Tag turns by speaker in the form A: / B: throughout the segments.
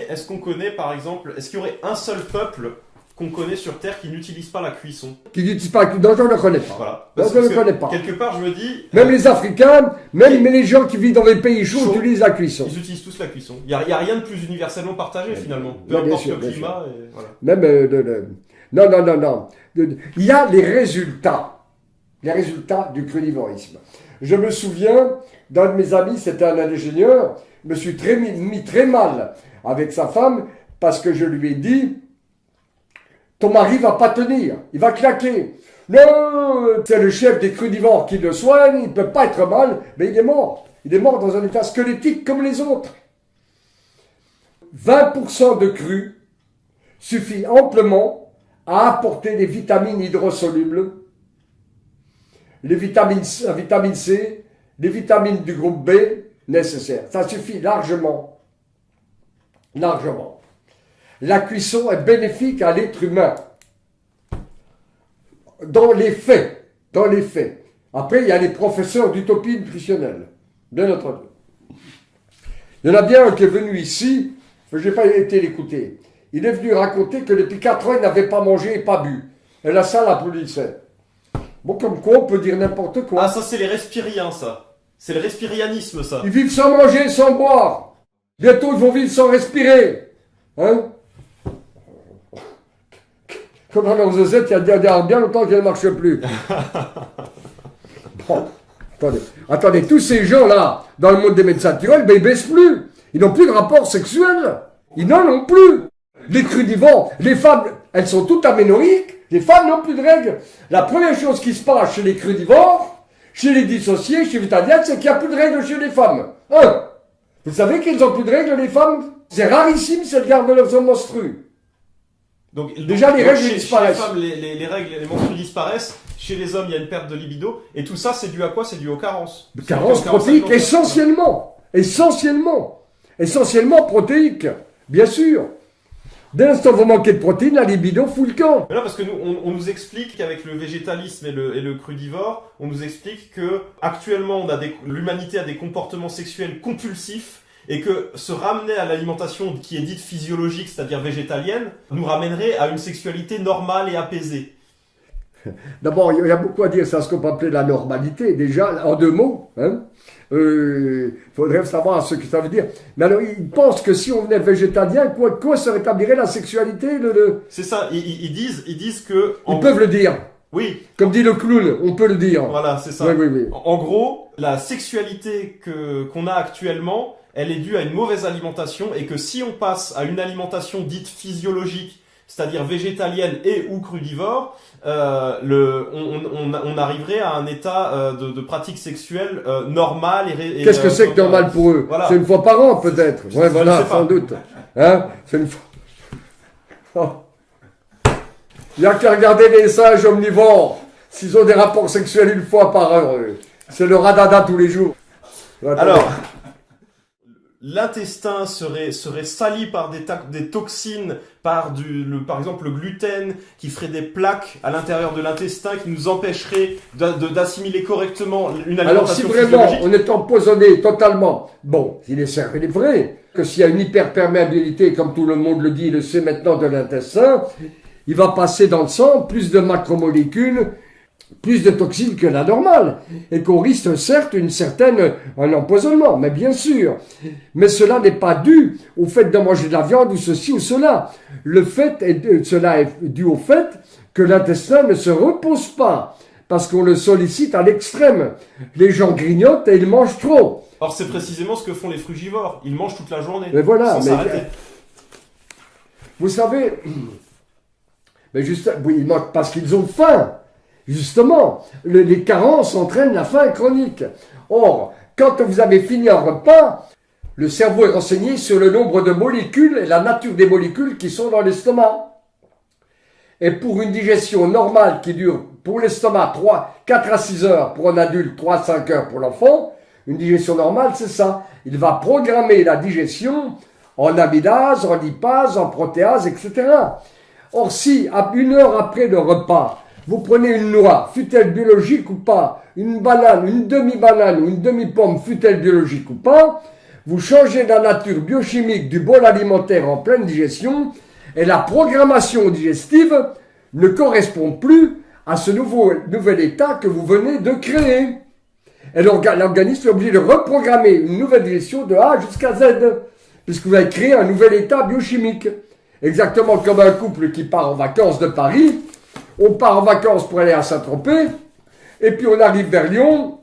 A: est-ce qu'on connaît, par exemple, est-ce qu'il y aurait un seul peuple qu'on connaît sur Terre qui n'utilise pas la cuisson?
B: Qui n'utilise pas la cuisson? Non, je ne le connais pas.
A: Voilà.
B: Non, je ne le connais pas.
A: Quelque part, je me dis...
B: Même les Africains, même les gens qui vivent dans les pays chauds utilisent la cuisson.
A: Ils utilisent tous la cuisson. Il n'y a rien de plus universellement partagé, finalement. Peu
B: Bien
A: importe
B: sûr,
A: le climat. Et voilà.
B: Même non. Il y a les résultats du crudivorisme. Je me souviens, d'un de mes amis, c'était un ingénieur, je me suis mis très mal avec sa femme parce que je lui ai dit, ton mari va pas tenir, il va claquer. Non, c'est le chef des crudivores qui le soigne, il ne peut pas être mal, mais il est mort. Il est mort dans un état squelettique comme les autres. 20% de cru suffit amplement à apporter des vitamines hydrosolubles, la vitamine C, les vitamines du groupe B nécessaires. Ça suffit largement. Largement. La cuisson est bénéfique à l'être humain. Dans les faits. Après, il y a les professeurs d'utopie nutritionnelle. Bien entendu. Il y en a bien un qui est venu ici, je n'ai pas été l'écouter. Il est venu raconter que depuis 4 ans, il n'avait pas mangé et pas bu. Et la salle applaudissait. Bon, comme quoi, on peut dire n'importe quoi.
A: Ah, ça, c'est les respiriens, ça. C'est le respirianisme, ça.
B: Ils vivent sans manger, sans boire. Bientôt, ils vont vivre sans respirer. Hein? Comme dans Zezette, il y a bien longtemps qu'elle ne marche plus. Bon, attendez, tous ces gens-là, dans le monde des médecins naturels, ben, ils baissent plus. Ils n'ont plus de rapport sexuel. Ils n'en ont plus. Les crudivores, les femmes, elles sont toutes aménorrhiques. Les femmes n'ont plus de règles. La première chose qui se passe chez les crudivores, chez les dissociés, chez les végétaliens, c'est qu'il n'y a plus de règles chez les femmes. Vous savez qu'ils n'ont plus de règles, les femmes? C'est rarissime si elles gardent leurs hommes menstrues.
A: Donc,
B: déjà, les règles disparaissent.
A: Chez les femmes, les règles, les menstrues disparaissent. Chez les hommes, il y a une perte de libido. Et tout ça, c'est dû à quoi? C'est dû aux carences.
B: Carences protéiques, essentiellement. Essentiellement protéiques, bien sûr. Dès l'instant où vous manquez de protéines, la libido fout le camp.
A: Mais là, parce que nous, on nous explique qu'avec le végétalisme et le crudivore, on nous explique que actuellement, l'humanité a des comportements sexuels compulsifs et que se ramener à l'alimentation qui est dite physiologique, c'est-à-dire végétalienne, nous ramènerait à une sexualité normale et apaisée.
B: D'abord, il y a beaucoup à dire sur ce qu'on peut appeler la normalité, déjà, en 2 mots. Faudrait savoir ce que ça veut dire. Mais alors, ils pensent que si on venait végétalien, quoi ça rétablirait la sexualité
A: C'est ça, ils disent que...
B: Ils peuvent le dire.
A: Oui.
B: Comme dit le clown, on peut le dire.
A: Voilà, c'est ça.
B: Oui.
A: En gros, la sexualité qu'on a actuellement, elle est due à une mauvaise alimentation et que si on passe à une alimentation dite physiologique, c'est-à-dire végétalienne et ou crudivore, on arriverait à un état de pratique sexuelle normale et
B: qu'est-ce que c'est que normal pour eux?
A: Voilà.
B: C'est une fois par an peut-être. Ouais, voilà, sans doute. Hein? C'est une fois. Oh. Il n'y a qu'à regarder les singes omnivores. S'ils ont des rapports sexuels une fois par heure, c'est le radada tous les jours.
A: Alors, l'intestin serait sali par des toxines, par exemple le gluten, qui ferait des plaques à l'intérieur de l'intestin, qui nous empêcherait d'assimiler correctement une alimentation physiologique.
B: Alors si vraiment on est empoisonné totalement, bon, il est vrai que s'il y a une hyperperméabilité, comme tout le monde le dit, le sait maintenant, de l'intestin, il va passer dans le sang plus de macromolécules, plus de toxines que la normale, et qu'on risque certes un empoisonnement, mais bien sûr. Mais cela n'est pas dû au fait de manger de la viande ou ceci ou cela. Cela est dû au fait que l'intestin ne se repose pas, parce qu'on le sollicite à l'extrême. Les gens grignotent et ils mangent trop.
A: Or, c'est précisément ce que font les frugivores. Ils mangent toute la journée,
B: mais voilà,
A: sans s'arrêter.
B: Vous savez, mais juste, oui, ils mangent parce qu'ils ont faim. Justement, les carences entraînent la faim chronique. Or, quand vous avez fini un repas, le cerveau est renseigné sur le nombre de molécules et la nature des molécules qui sont dans l'estomac. Et pour une digestion normale qui dure pour l'estomac 4 à 6 heures pour un adulte, 3 à 5 heures pour l'enfant, une digestion normale, c'est ça. Il va programmer la digestion en amylase, en lipase, en protéase, etc. Or, si, à 1 heure après le repas, vous prenez une noix, fût-elle biologique ou pas, une banane, une demi-banane ou une demi-pomme, fût-elle biologique ou pas, vous changez la nature biochimique du bol alimentaire en pleine digestion et la programmation digestive ne correspond plus à ce nouvel état que vous venez de créer. Et l'organisme est obligé de reprogrammer une nouvelle digestion de A jusqu'à Z, puisque vous avez créé un nouvel état biochimique. Exactement comme un couple qui part en vacances de Paris. On part en vacances pour aller à Saint-Tropez, et puis on arrive vers Lyon.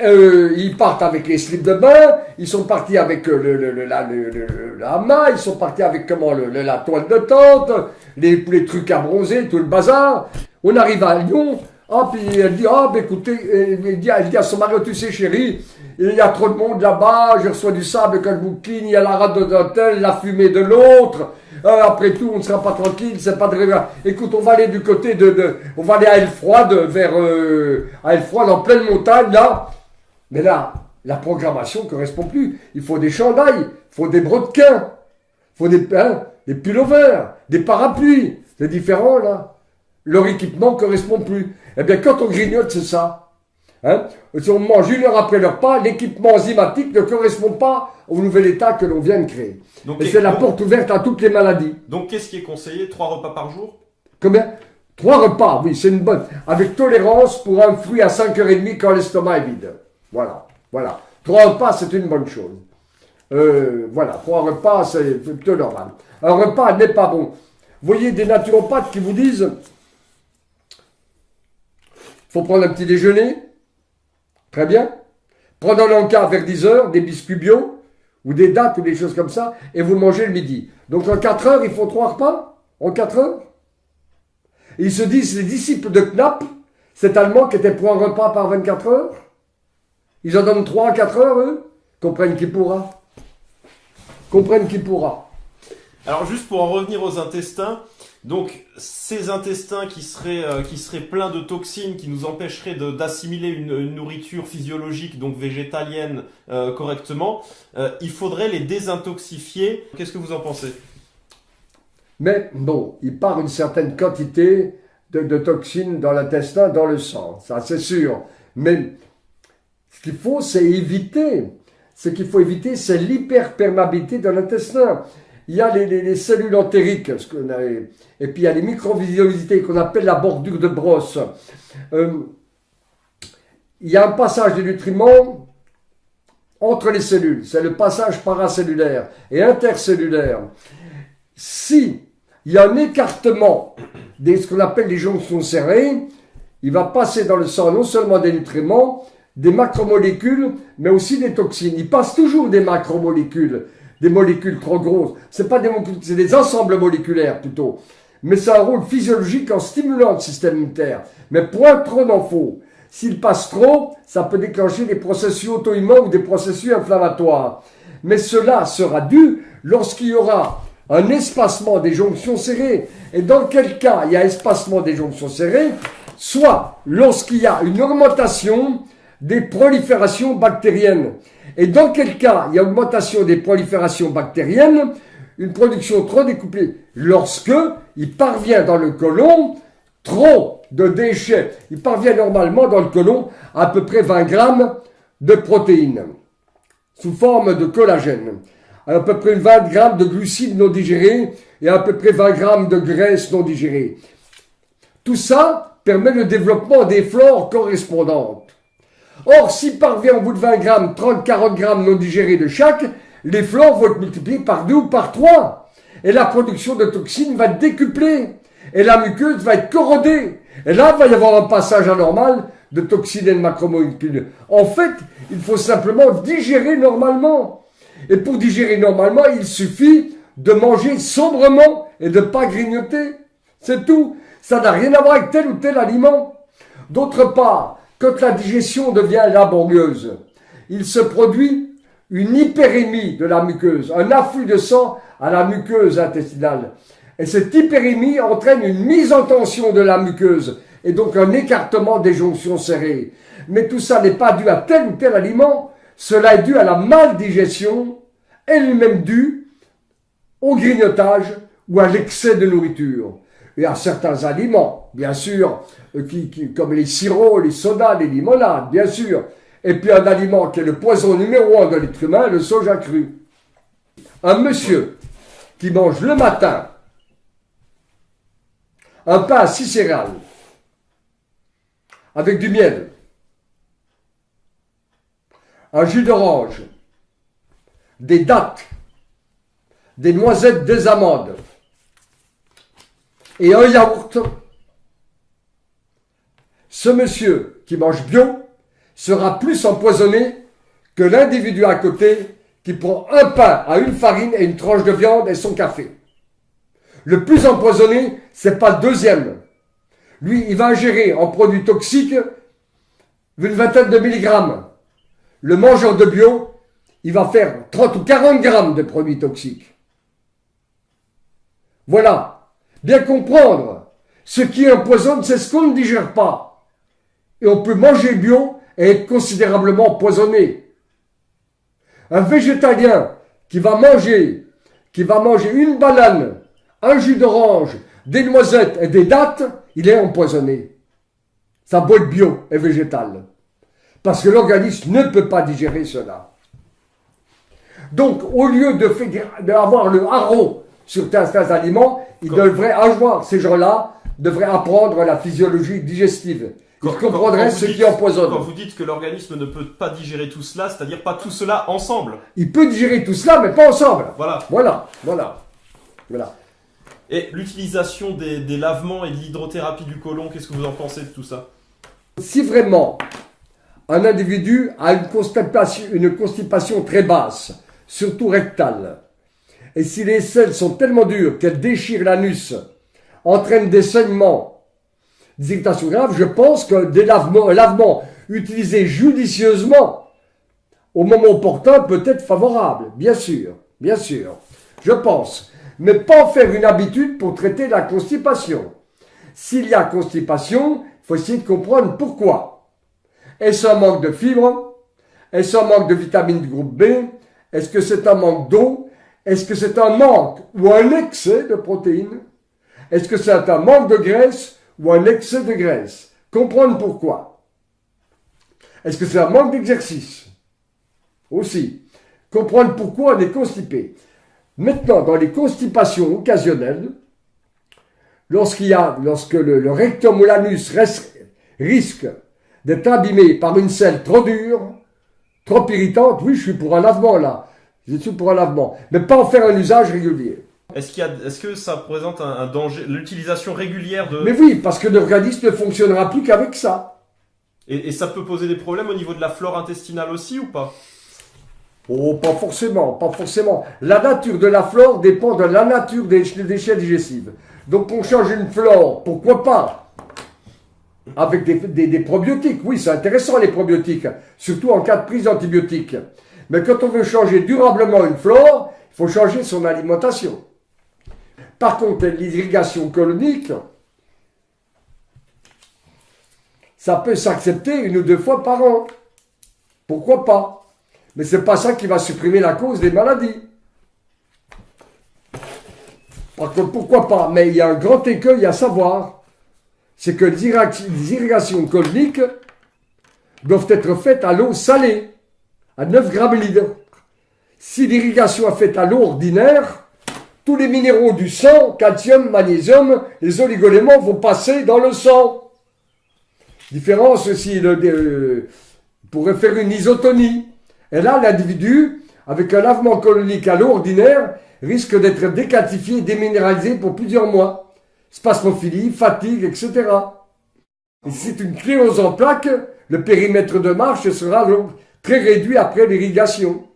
B: Ils partent avec les slips de bain, ils sont partis avec le hamac, ils sont partis avec la toile de tente, les trucs à bronzer, tout le bazar. On arrive à Lyon, puis elle dit, écoutez, elle dit à son mari, tu sais chérie, il y a trop de monde là-bas, je reçois du sable quand je bouquine, il y a la rade d'un tel, la fumée de l'autre, après tout, on ne sera pas tranquille, c'est pas de rêve. Écoute, on va aller du côté on va aller à Ailfroide, à Ailfroide, en pleine montagne, là. Mais là, la programmation ne correspond plus. Il faut des chandails, il faut des brodequins, il faut des pullovers, des parapluies. C'est différent, là. Leur équipement ne correspond plus. Eh bien, quand on grignote, c'est ça. Si on mange 1 heure après leur repas, l'équipement enzymatique ne correspond pas au nouvel état que l'on vient de créer. Et c'est la porte ouverte à toutes les maladies.
A: Donc, qu'est-ce qui est conseillé? 3 repas par jour?
B: Combien? 3 repas, oui, c'est une bonne. Avec tolérance pour un fruit à 5h30 quand l'estomac est vide. Voilà. 3 repas, c'est une bonne chose. 3 repas, c'est plutôt normal. Un repas n'est pas bon. Vous voyez des naturopathes qui vous disent, faut prendre un petit déjeuner, très bien. Prendre un encas vers 10h, des biscuits bio, ou des dattes, ou des choses comme ça, et vous mangez le midi. Donc en 4 heures, il faut 3 repas? En 4 heures? Et ils se disent, les disciples de Knapp, cet Allemand qui était pour un repas par 24 heures, ils en donnent 3 à 4 heures, eux. Comprennent qui pourra.
A: Alors, juste pour en revenir aux intestins, donc ces intestins qui seraient pleins de toxines, qui nous empêcheraient d'assimiler une nourriture physiologique, donc végétalienne, correctement, il faudrait les désintoxifier. Qu'est-ce que vous en pensez?
B: Mais bon, il part une certaine quantité de toxines dans l'intestin, dans le sang. Ça, c'est sûr. Mais ce qu'il faut, c'est éviter. Ce qu'il faut éviter, c'est l'hyperperméabilité de l'intestin. Il y a les cellules entériques, et puis il y a les microvillosités qu'on appelle la bordure de brosse. Il y a un passage des nutriments entre les cellules. C'est le passage paracellulaire et intercellulaire. Si il y a un écartement de ce qu'on appelle les jonctions serrées, il va passer dans le sang non seulement des nutriments, des macromolécules, mais aussi des toxines. Il passe toujours des macromolécules, des molécules trop grosses. C'est pas des molécules, c'est des ensembles moléculaires plutôt. Mais c'est un rôle physiologique en stimulant le système immunitaire. Mais point trop n'en faut. S'il passe trop, ça peut déclencher des processus auto-immuns ou des processus inflammatoires. Mais cela sera dû lorsqu'il y aura un espacement des jonctions serrées. Et dans quel cas il y a espacement des jonctions serrées? Soit lorsqu'il y a une augmentation des proliférations bactériennes. Et dans quel cas il y a augmentation des proliférations bactériennes? Une production trop découplée. Lorsque il parvient dans le côlon trop de déchets. Il parvient normalement dans le côlon à peu près 20 grammes de protéines sous forme de collagène. À peu près 20 grammes de glucides non digérés et à peu près 20 grammes de graisse non digérée. Tout ça permet le développement des flores correspondantes. Or, s'il parvient au bout de 20 grammes, 30-40 grammes non digérés de chaque, les flores vont être multipliées par 2 ou par 3. Et la production de toxines va être décuplée. Et la muqueuse va être corrodée. Et là, il va y avoir un passage anormal de toxines et de macromolécules. En fait, il faut simplement digérer normalement. Et pour digérer normalement, il suffit de manger sobrement et de ne pas grignoter. C'est tout. Ça n'a rien à voir avec tel ou tel aliment. D'autre part, quand la digestion devient laborieuse, il se produit une hyperémie de la muqueuse, un afflux de sang à la muqueuse intestinale. Et cette hyperémie entraîne une mise en tension de la muqueuse et donc un écartement des jonctions serrées. Mais tout ça n'est pas dû à tel ou tel aliment, cela est dû à la maldigestion, elle-même due au grignotage ou à l'excès de nourriture. Et à certains aliments, bien sûr, comme les sirops, les sodas, les limonades, bien sûr. et puis un aliment qui est le poison numéro 1 de l'être humain, le soja cru. Un monsieur qui mange le matin un pain à 6 céréales avec du miel, un jus d'orange, des dattes, des noisettes, des amandes et un yaourt. Ce monsieur qui mange bio sera plus empoisonné que l'individu à côté qui prend un pain à une farine et une tranche de viande et son café. Le plus empoisonné, c'est pas le deuxième. Lui, il va ingérer en produits toxiques une vingtaine de milligrammes. Le mangeur de bio, il va faire 30 ou 40 grammes de produits toxiques. Voilà. Bien comprendre. Ce qui empoisonne, c'est ce qu'on ne digère pas. Et on peut manger bio et être considérablement empoisonné. Un végétalien qui va manger une banane, un jus d'orange, des noisettes et des dattes, il est empoisonné. Ça doit être bio et végétal. Parce que l'organisme ne peut pas digérer cela. Donc, au lieu d'avoir le haro sur certains aliments, ces gens-là devraient apprendre la physiologie digestive. Ils comprendraient ce qui empoisonne.
A: Quand vous dites que l'organisme ne peut pas digérer tout cela, c'est-à-dire pas tout cela ensemble.
B: Il peut digérer tout cela, mais pas ensemble.
A: Voilà.
B: Et
A: l'utilisation des lavements et de l'hydrothérapie du côlon, qu'est-ce que vous en pensez de tout ça?
B: Si vraiment un individu a une constipation très basse, surtout rectale, et si les selles sont tellement dures qu'elles déchirent l'anus, entraînent des saignements, des irritations graves, je pense que un lavement utilisé judicieusement au moment opportun peut être favorable, bien sûr, je pense. Mais pas en faire une habitude pour traiter la constipation. S'il y a constipation, il faut essayer de comprendre pourquoi. Est-ce un manque de fibres? Est-ce un manque de vitamine du groupe B? Est-ce que c'est un manque d'eau? Est-ce que c'est un manque ou un excès de protéines? Est-ce que c'est un manque de graisse ou un excès de graisse? Comprendre pourquoi. Est-ce que c'est un manque d'exercice? Aussi. Comprendre pourquoi on est constipé. Maintenant, dans les constipations occasionnelles, lorsque le rectum ou l'anus risque d'être abîmé par une selle trop dure, trop irritante, oui, je suis pour un lavement là. Je suis pour un lavement. Mais pas en faire un usage régulier.
A: Est-ce que ça présente un danger, l'utilisation régulière de...
B: Mais oui, parce que l'organisme ne fonctionnera plus qu'avec ça.
A: Et ça peut poser des problèmes au niveau de la flore intestinale aussi ou pas?
B: Oh, pas forcément. La nature de la flore dépend de la nature des déchets digestifs. Donc, on change une flore, pourquoi pas? Avec des probiotiques. Oui, c'est intéressant les probiotiques, surtout en cas de prise d'antibiotiques. Mais quand on veut changer durablement une flore, il faut changer son alimentation. Par contre, l'irrigation colonique, ça peut s'accepter 1 ou 2 fois par an. Pourquoi pas? Mais ce n'est pas ça qui va supprimer la cause des maladies. Par contre, pourquoi pas? Mais il y a un grand écueil à savoir. C'est que les irrigations coloniques doivent être faites à l'eau salée, à 9 grammes litre. Si l'irrigation est faite à l'eau ordinaire, tous les minéraux du sang, calcium, magnésium, les oligoéléments vont passer dans le sang. Différence aussi, pourrait faire une isotonie. Et là, l'individu, avec un lavement colonique à l'eau ordinaire, risque d'être décalcifié, déminéralisé pour plusieurs mois. Spasmophilie, fatigue, etc. Et si c'est une cléose en plaques, le périmètre de marche sera donc très réduit après l'irrigation.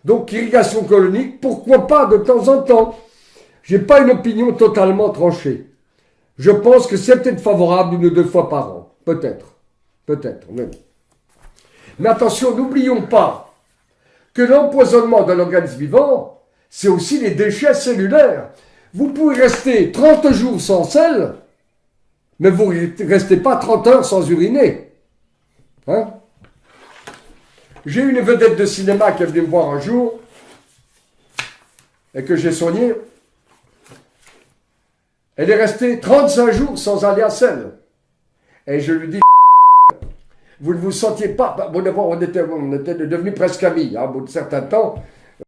B: Donc, irrigation colonique, pourquoi pas de temps en temps? J'ai pas une opinion totalement tranchée. Je pense que c'est peut-être favorable 1 ou 2 fois par an. Peut-être, même. Mais attention, n'oublions pas que l'empoisonnement de l'organisme vivant, c'est aussi les déchets cellulaires. Vous pouvez rester 30 jours sans sel, mais vous ne restez pas 30 heures sans uriner. Hein? J'ai une vedette de cinéma qui est venue me voir un jour, et que j'ai soignée. Elle est restée 35 jours sans aller à sel. Et je lui dis, vous ne vous sentiez pas. Bon, d'abord, on était devenus presque amis, hein, au bout de certains temps.